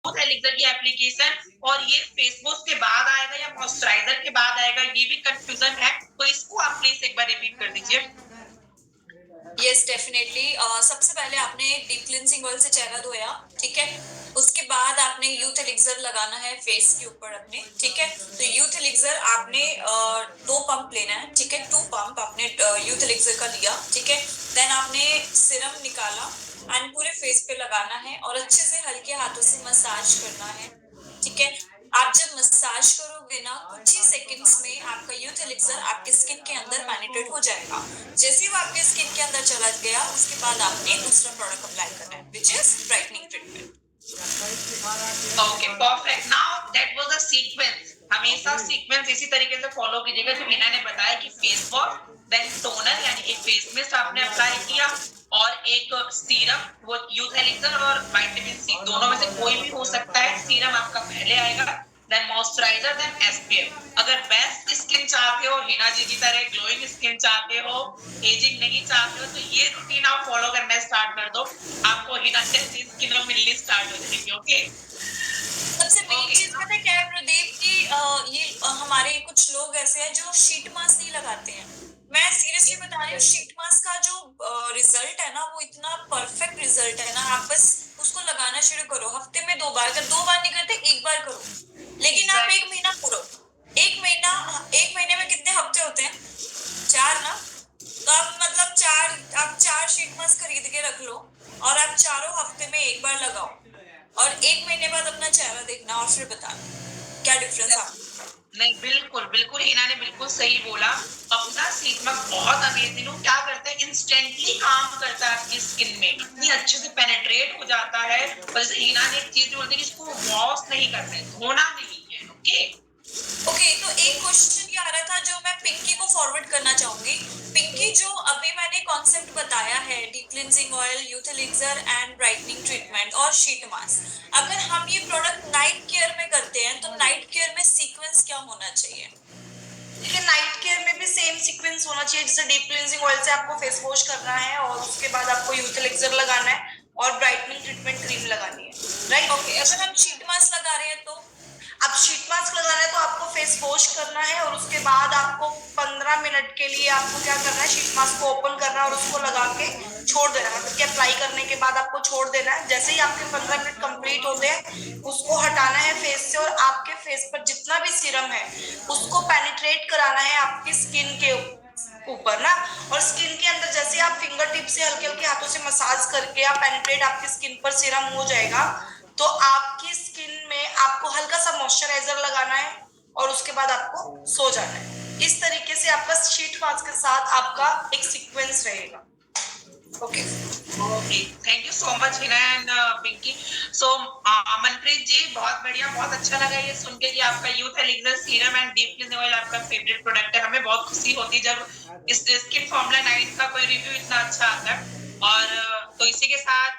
Youth elixir की application, और ये फेस वॉश के बाद आएगा या मॉइस्चराइजर के बाद आएगा, ये भी कंफ्यूजन है, तो इसको आप प्लीज एक बार रिपीट कर दीजिए। Yes definitely. सबसे पहले आपने डीप क्लींजिंग ऑयल से चेहरा धोया, ठीक है। उसके बाद आपने यूथ एलिक्सर लगाना है फेस के ऊपर अपने, ठीक है। तो यूथ एलिक्सर आपने 2 पंप लेना है, ठीक है। 2 पंप आपने यूथ एलिक्सर का लिया, ठीक है। देन आपने सिरम निकाला एंड पूरे फेस पे लगाना है और अच्छे से हल्के हाथों से मसाज करना है, ठीक है। आप जब मसाज करोगे ना, कुछ ही सेकंड्स में आपका यूथ एलिक्सर आपके स्किन के अंदर पेनिट्रेट हो जाएगा। जैसे ही वो आपके स्किन के अंदर चला गया, उसके बाद आपने दूसरा प्रोडक्ट अप्लाई करना है, which is brightening treatment. Okay perfect. Now that was the sequence. हमेशा सीक्वेंस इसी तरीके से फॉलो कीजिएगा जो हिना ने बताया कि फेस वॉश, देन टोनर यानी एक फेस मिस्ट आपने अप्लाई किया, और एक सीरम, वो यूथ एलिक्सर और विटामिन सी दोनों में से कोई भी हो सकता है। सीरम आपका पहले आएगा, देन मॉइस्चराइजर, देन एसपीएफ। अगर बेस्ट स्किन चाहते हो, हिना जी की तरह ग्लोइंग स्किन चाहते हो, एजिंग नहीं चाहते हो, तो ये रूटीन आप फॉलो करना स्टार्ट कर दो, आपको हिना जैसी स्किन मिलनी स्टार्ट हो जाएगी। ओके सबसे मेन चीज पता है क्या है प्रदीप की, ये हमारे कुछ लोग ऐसे हैं जो शीट मास्क नहीं लगाते हैं। मैं सीरियसली बता रही हूँ, शीट मास्क का जो रिजल्ट है ना, वो इतना परफेक्ट रिजल्ट है ना। आप बस उसको लगाना शुरू करो, हफ्ते में 2 बार, अगर 2 बार नहीं करते 1 बार करो, लेकिन आप 1 महीना करो। 1 महीने में कितने हफ्ते होते हैं? 4 ना। तो आप मतलब 4 शीट मास्क खरीद के रख लो और आप चारों हफ्ते में 1 बार लगाओ, और 1 महीने बाद अपना चेहरा देखना और फिर बताना क्या डिफरेंस आता है। नहीं, बिल्कुल बिल्कुल हिना ने बिल्कुल सही बोला। अपना शीट मास्क बहुत अमेजिंग हो, क्या करता है इंस्टेंटली काम करता है आपकी स्किन में, इतनी अच्छे से पेनिट्रेट हो जाता है। बस हिना ने एक चीज बोलती है कि इसको वॉश नहीं करना है, धोना नहीं है। ओके ओके, तो एक क्वेश्चन ये आ रहा था जो मैं पिंकी को फॉरवर्ड करना चाहूंगी। पिंकी, जो अभी मैंने कॉन्सेप्ट बताया है, deep cleansing oil, youth elixir and brightening treatment और शीट मास्क, अगर हम ये प्रोडक्ट नाइट केयर में करते हैं तो नाइट केयर में सीक्वेंस क्या होना चाहिए? देखिए, नाइट केयर में भी सेम सीक्वेंस होना चाहिए। जैसे डीप क्लींजिंग ऑयल से आपको फेस वॉश करना है और उसके बाद आपको यूथ एलिक्सर लगाना है और ब्राइटनिंग ट्रीटमेंट क्रीम लगानी है, राइट। ओके, अगर हम शीट मास्क लगा रहे हैं तो अब शीट मास्क लगाना है तो आपको फेस वॉश करना है और उसके बाद आपको 15 मिनट के लिए आपको क्या करना है, शीट मास्क को ओपन करना है और उसको लगा के छोड़ देना है। मतलब कि अप्लाई करने के बाद आपको छोड़ देना है। जैसे ही आपके 15 मिनट कंप्लीट होते हैं, उसको हटाना है फेस से और आपके फेस पर जितना भी सीरम है उसको पेनिट्रेट कराना है आपकी स्किन के ऊपर ना। और स्किन के अंदर जैसे आप फिंगर टिप से हल्के हल्के हाथों से मसाज करके आप पेनिट्रेट आपकी स्किन पर सीरम हो जाएगा, तो आपकी स्किन में आपको हल्का सा मॉइस्चराइजर लगाना है और उसके बाद आपको सो जाना है। इस तरीके से आपका शीट मास्क के साथ आपका एक सीक्वेंस रहेगा। Okay okay, thank you so much Hina and Pinky. So Manpreet ji, बहुत बढ़िया, बहुत अच्छा लगा ये सुन के कि आपका youth elixir serum and deep cleansing oil आपका फेवरेट प्रोडक्ट है। हमें बहुत खुशी होती है जब इस स्किन फॉर्मूला 9 का कोई रिव्यू इतना अच्छा आता है। और तो इसी के साथ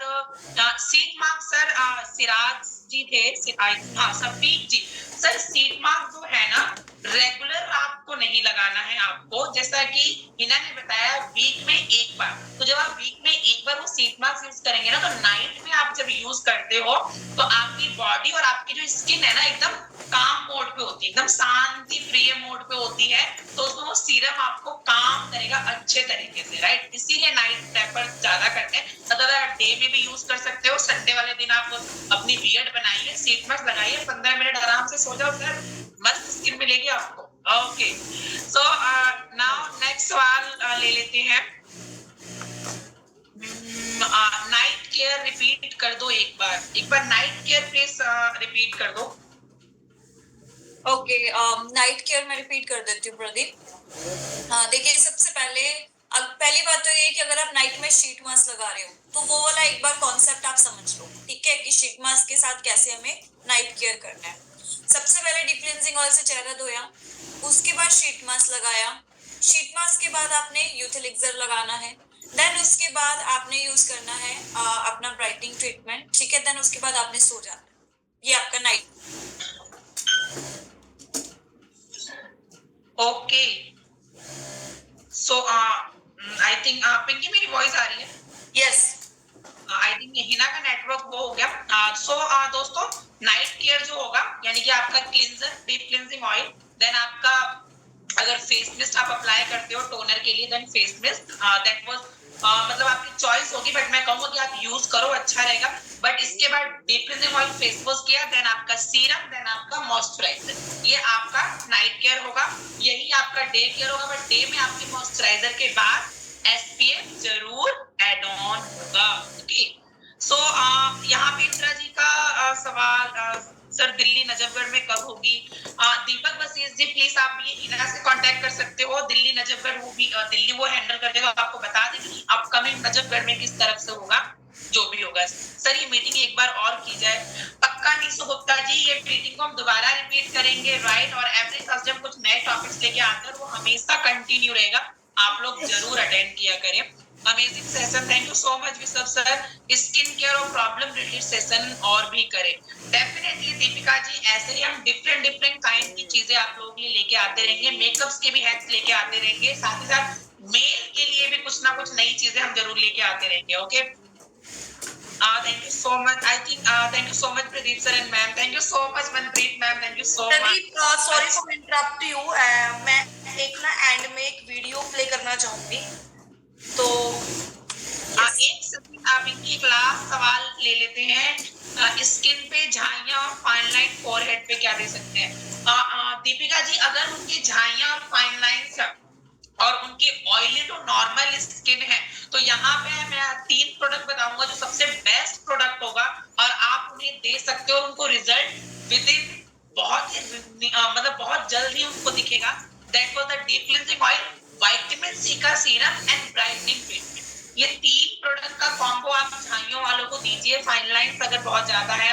सीट मार्क सर, सिराज जी थे, हाँ सफीक जी। सर सीट मार्क जो है ना, रेगुलर आपको नहीं लगाना है आपको, जैसा कि हिना ने बताया वीक में 1 बार। तो जब आप वीक में 1 बार वो सीट मास्क यूज करेंगे ना, तो नाइट में आप जब यूज करते हो तो आपकी बॉडी और आपकी जो स्किन है ना, एकदम काम मोड पे होती है, एकदम शांति प्रिय मोड पे होती है। तो उसमें वो सीरम आपको काम करेगा अच्छे तरीके से, राइट। इसीलिए नाइट प्रेफर ज्यादा करते हैं। अगर डे में भी यूज कर सकते हो, संडे वाले दिन आप अपनी बियर्ड बनाइए, सीट मास्क लगाइए, 15 मिनट आराम से सो जाओ सर, मस्त स्किन मिलेगी आपको। ओके, सो नाउ नेक्स्ट सवाल ले लेते हैं। नाइट केयर रिपीट कर दो एक बार नाइट केयर प्लीज रिपीट कर दो। ओके, नाइट केयर में रिपीट कर देती हूँ प्रदीप। हाँ देखिए, सबसे पहले अब पहली बात तो ये कि अगर आप नाइट में शीट मास्क लगा रहे हो तो वो वाला एक बार कॉन्सेप्ट आप समझ लो, ठीक है, कि शीट मास्क के साथ कैसे हमें नाइट केयर करना है। सबसे पहले डीप क्लींजिंग ऑयल से चेहरा धोया, उसके बाद शीट मास्क लगाया, शीट मास्क के बाद आपने यूथ एलिक्सर लगाना है, देन उसके बाद आपने यूज करना है अपना ब्राइटनिंग ट्रीटमेंट, ठीक है, देन उसके बाद आपने सो जाना है। ये आपका night. Okay, so I think Pinky मेरी वॉइस आ रही है? यस। आई थिंक हिना का नेटवर्क वो हो गया। सो दोस्तों, आपका cleanser, deep cleansing oil, then आपका अगर फेस मिस्ट आप अप्लाई करते हो टोनर के लिए, then face mist, that was मतलब आपकी चॉइस होगी, बट मैं कहूंगा कि आप यूज करो, अच्छा रहेगा। बट इसके बाद deep cleansing oil face wash किया, देन आपका सीरम, देन आपका मॉइस्चराइजर, ये आपका नाइट केयर होगा, यही आपका डे केयर होगा। बट डे में आपके मॉइस्चराइजर के बाद एसपीएफ जरूर एड ऑन होगा। ओके, सो यहाँ पे इंदिरा जी का सवाल, सर दिल्ली नजफगढ़ में कब होगी? दीपक वसीस जी प्लीज आप ये हिना से कांटेक्ट कर सकते हो, दिल्ली नजफगढ़, वो भी दिल्ली वो हैंडल करते हो, आपको बता देंगे अपकमिंग नजफगढ़ में किस तरफ से होगा, जो भी होगा। सर ये मीटिंग एक बार और की जाए पक्का। नीसू गुप्ता जी, ये मीटिंग को हम दोबारा रिपीट करेंगे, राइट? और एवरी थर्सडे कुछ नए टॉपिक्स लेके आते हैं, वो हमेशा कंटिन्यू रहेगा, आप लोग जरूर अटेंड किया करें। Amazing session, thank you so much विशव सर। स्किन केयर और प्रॉब्लम रिलेटेड सेशन और भी करें डेफिनेटली दीपिका जी, ऐसे ही हम डिफरेंट डिफरेंट काइंड की चीजें आप लोगों के लिए लेके आते रहेंगे, मेकअप्स के भी हैक्स लेके आते रहेंगे, साथ ही साथ मेल के लिए भी कुछ ना कुछ नई चीजें हम जरूर लेके आते रहेंगे। Okay, thank you so much. I think thank you so much Pradeep sir and ma'am. Thank you so much Manpreet ma'am. Thank you so much. Pradeep, sorry for interrupt you, मैं एक ना एंड में एक वीडियो प्ले करना चाहूंगी, तो एक second आप इनकी एक लास्ट सवाल ले लेते हैं। स्किन पे झाइयां और फाइन लाइन फोरहेड पे क्या दे सकते हैं? दीपिका जी, अगर उनकी झाइयां और फाइन लाइंस और उनकी ऑयली टू नॉर्मल स्किन है, तो यहाँ पे मैं 3 प्रोडक्ट बताऊंगा जो सबसे बेस्ट प्रोडक्ट होगा और आप उन्हें दे सकते हो और उनको रिजल्ट विद इन बहुत ही मतलब बहुत जल्द ही उनको दिखेगा। That was the deep cleansing oil, vitamin C का सीरम एंड ब्राइटनिंग ट्रीटमेंट। ये 3 प्रोडक्ट का कॉम्बो आप झाइयों वालों को दीजिए। फाइन लाइंस अगर बहुत ज्यादा है,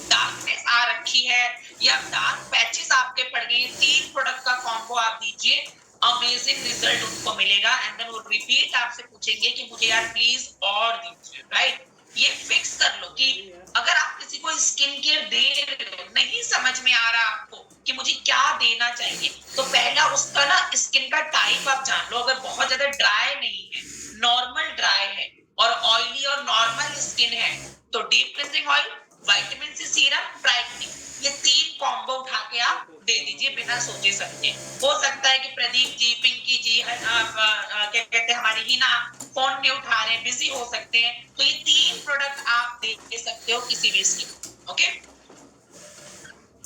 डार्कनेस आ रखी है या डार्क पैचेस आपके पड़ गए, 3 प्रोडक्ट का कॉम्बो आप दीजिए, अमेजिंग रिजल्ट उनको मिलेगा। एंड देन वो रिपीट आपसे पूछेंगे कि मुझे यार प्लीज और दीजिए, राइट? ये फिक्स कर लो कि अगर आप किसी को स्किन केयर दे रहे हो, नहीं समझ में आ रहा आपको कि मुझे क्या देना चाहिए, तो पहला उसका ना स्किन का टाइप आप जान लो। अगर बहुत ज्यादा ड्राई नहीं है, नॉर्मल ड्राई है और ऑयली और नॉर्मल स्किन है, तो deep cleansing oil, vitamin C serum, brightening, ये 3 कॉम्बो उठा के आप दे दीजिए बिना सोचे समझे। हो सकता है कि प्रदीप जी, पिंकी जी, क्या कहते हैं, हमारी हिना फोन नहीं उठा रहे, बिजी हो सकते हैं, तो ये 3 प्रोडक्ट आप दे सकते हो किसी भी स्किन। ओके,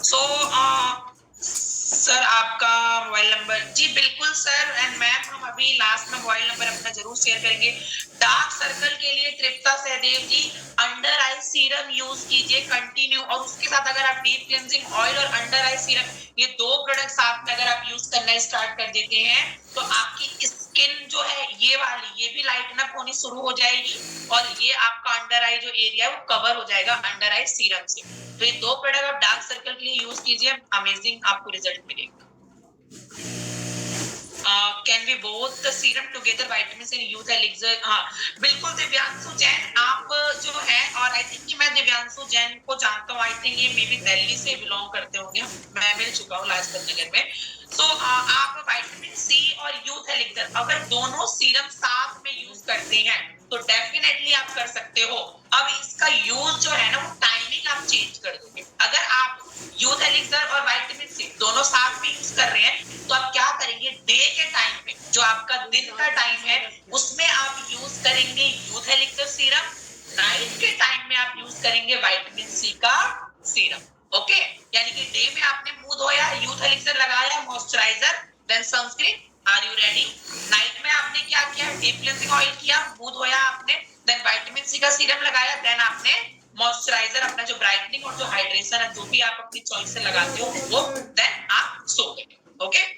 सो सर आपका मोबाइल नंबर? जी बिल्कुल सर एंड मैम, हम अभी लास्ट में मोबाइल नंबर अपना जरूर शेयर करेंगे। डार्क सर्कल के लिए तृप्ता सहदेव जी, अंडर आई सीरम यूज कीजिए कंटिन्यू, और उसके साथ अगर आप डीप क्लींजिंग ऑयल और अंडर आई सीरम, ये 2 प्रोडक्ट साथ में अगर आप यूज करना स्टार्ट कर देते हैं, तो आपकी स्किन जो है ये वाली, ये भी लाइटन अप होनी शुरू हो जाएगी और ये आपका अंडर आई जो एरिया है वो कवर हो जाएगा अंडर आई सीरम से। तो ये 2 प्रोडक्ट आप डार्क सर्कल के लिए यूज कीजिए, अमेजिंग आपको रिजल्ट मिलेगा। Can be both the serum together vitamin and youth elixir? हाँ बिल्कुल दिव्यांशु जैन, आप जो है, और आई थिंक कि मैं दिव्यांशु जैन को जानता हूँ, आई थिंक ये मे बी दिल्ली से बिलोंग करते होंगे, मैं मिल चुका हूँ लाजपत नगर में। तो आप विटामिन सी और यूथ एलिक्सर अगर दोनों सीरम साथ में यूज करते हैं तो डेफिनेटली आप कर सकते हो। अब इसका यूज जो है ना, वो टाइमिंग आप चेंज कर दोगे। अगर आप यूथ एलिक्सर और विटामिन सी दोनों साथ में यूज कर रहे हैं, तो आप क्या करेंगे, डे के टाइम में, जो आपका दिन का टाइम है, उसमें आप यूज करेंगे यूथ एलिक्सर सीरम, नाइट के टाइम में आप यूज करेंगे विटामिन सी का सीरम। ओके, यानी कि डे में आपने मुंह धोया, यूथ एलिक्सर लगाया, moisturiser, then sunscreen, are you ready? Night में आपने क्या किया, डीप क्लींजिंग ऑयल किया, मुंह धोया आपने, देन विटामिन सी का सीरम लगाया, देन आपने मॉइस्चराइजर, अपना जो ब्राइटनिंग और जो हाइड्रेशन है, जो भी आप अपनी चॉइस से लगाते हो वो, देन आप सो गए। ओके,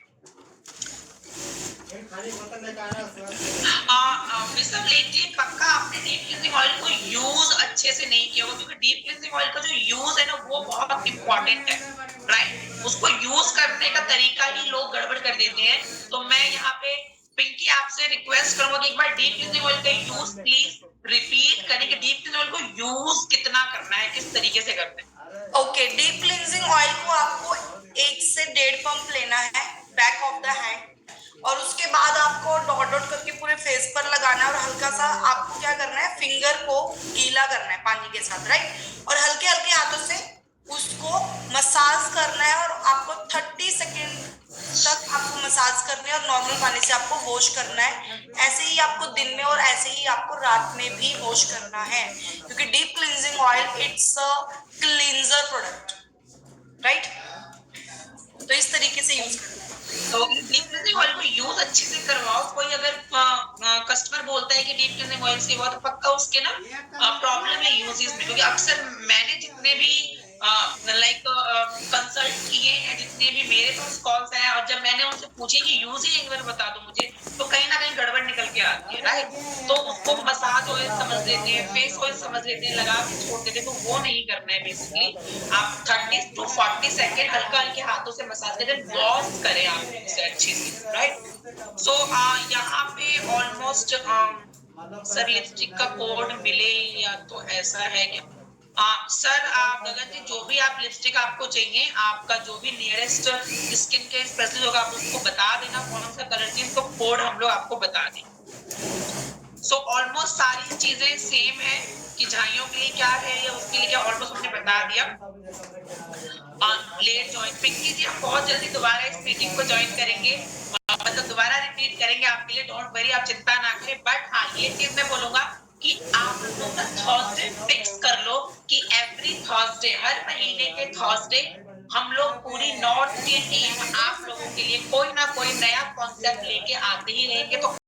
विशव लेटली पक्का आपने डीप क्लींजिंग ऑयल को यूज अच्छे से नहीं किया होगा, क्योंकि डीप क्लींजिंग ऑयल का जो यूज है ना, वो बहुत इंपॉर्टेंट है, राइट? उसको यूज करने का तरीका ही लोग गड़बड़ कर देते हैं। तो मैं यहाँ पे पिंकी आपसे रिक्वेस्ट करूंगा कि एक बार डीप क्लींजिंग ऑयल का यूज प्लीज रिपीट करें कि डीप क्लींजिंग ऑयल को यूज कितना करना है, किस तरीके से करना है। ओके, डीप क्लींजिंग ऑयल को आपको 1 से 1.5 पंप लेना है बैक ऑफ द हैंड, और उसके बाद आपको डॉट डॉट करके पूरे फेस पर लगाना है, और हल्का सा आपको क्या करना है, फिंगर को गीला करना है पानी के साथ, राइट? और हल्के हल्के हाथों से उसको मसाज करना है और आपको 30 सेकेंड तक आपको मसाज करनी है और नॉर्मल पानी से आपको वॉश करना है। ऐसे ही आपको दिन में और ऐसे ही आपको रात में भी वॉश करना है, क्योंकि deep cleansing oil it's a cleanser product, right? तो इस तरीके से यूज करना है। तो डीप क्लींजिंग ऑयल को यूज अच्छे से करवाओ। कोई अगर कस्टमर बोलता है कि डीप क्लींजिंग ऑयल से हुआ, तो पक्का उसके ना प्रॉब्लम है यूजेस में, क्योंकि अक्सर मैंने जितने भी लाइक कंसल्ट किए हैं, जितने भी मेरे पास कॉल्स आए, और जब मैंने उनसे पूछे कि यूज ही एक बार बता दो मुझे, तो कहीं ना कहीं गड़बड़ निकल के आती है, राइट? तो उसको मसाज ऑयल समझ लेते हैं, फेस ऑयल समझ लेते हैं, लगा के छोड़ देते हैं, तो वो नहीं करना है। बेसिकली आप 30 to 40 सेकेंड हल्का हल्के हाथों से मसाज करें, वॉश करें आप उसे अच्छे से, राइट? सो यहाँ पे ऑलमोस्ट सर लिपस्टिक का कोड मिले या तो ऐसा है क्या? सर गगन जी, जो भी आप लिपस्टिक आपको चाहिए, आपका जो भी नियरेस्ट स्किन केयर स्पेशलिस्ट होगा, आप उसको बता देना कौन सा कलर चाहिए, तो कोड हम लोग आपको बता दें। सो ऑलमोस्ट सारी चीजें सेम है कि झाइयों के लिए क्या है या उसके लिए क्या, ऑलमोस्ट हमने बता दिया। लेट ज्वाइन पिंकी जी, हम बहुत जल्दी दोबारा इस मीटिंग को ज्वाइन करेंगे, मतलब दोबारा रिपीट करेंगे आपके लिए, डोंट वरी, आप चिंता ना करें। बट हाँ, ये चीज मैं बोलूंगा कि आप लोग ना थर्सडे फिक्स कर लो कि एवरी थर्सडे, हर महीने के थर्सडे हम लोग पूरी नॉर्थ की टीम आप लोगों के लिए कोई ना कोई नया कॉन्सेप्ट लेके आते ही रहेंगे। तो